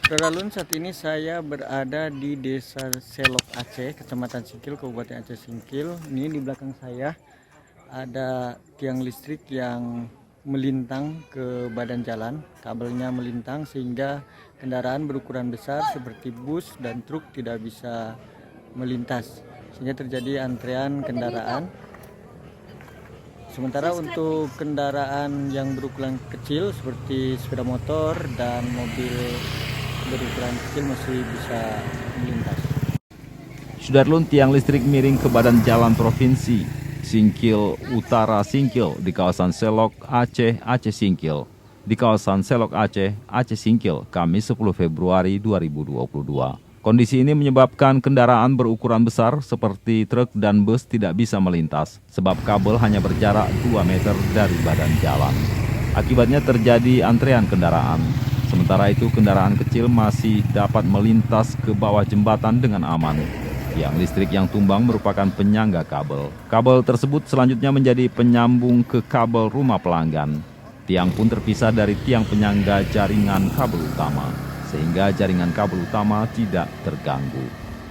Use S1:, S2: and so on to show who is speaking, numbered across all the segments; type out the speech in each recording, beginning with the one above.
S1: Teralun saat ini saya berada di Desa Selok Aceh, Kecamatan Singkil, Kabupaten Aceh Singkil. Ini di belakang saya ada tiang listrik yang melintang ke badan jalan. Kabelnya melintang sehingga kendaraan berukuran besar seperti bus dan truk tidak bisa melintas, sehingga terjadi antrean kendaraan. Sementara untuk kendaraan yang berukuran kecil seperti sepeda motor dan mobil berukuran kecil masih bisa melintas.
S2: Sudarlun, tiang listrik miring ke badan jalan provinsi Singkil Utara Singkil di kawasan Selok Aceh, Aceh Singkil. Di kawasan Selok Aceh, Aceh Singkil, Kamis 10 Februari 2022. Kondisi ini menyebabkan kendaraan berukuran besar seperti truk dan bus tidak bisa melintas, sebab kabel hanya berjarak 2 meter dari badan jalan. Akibatnya terjadi antrean kendaraan. Sementara itu kendaraan kecil masih dapat melintas ke bawah jembatan dengan aman. Tiang listrik yang tumbang merupakan penyangga kabel. Kabel tersebut selanjutnya menjadi penyambung ke kabel rumah pelanggan. Tiang pun terpisah dari tiang penyangga jaringan kabel utama, sehingga jaringan kabel utama tidak terganggu.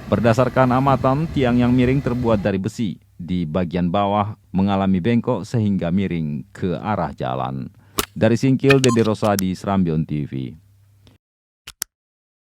S2: Berdasarkan amatan, tiang yang miring terbuat dari besi. Di bagian bawah mengalami bengkok sehingga miring ke arah jalan. Dari Singkil, Dede Rosadi, Serambion TV.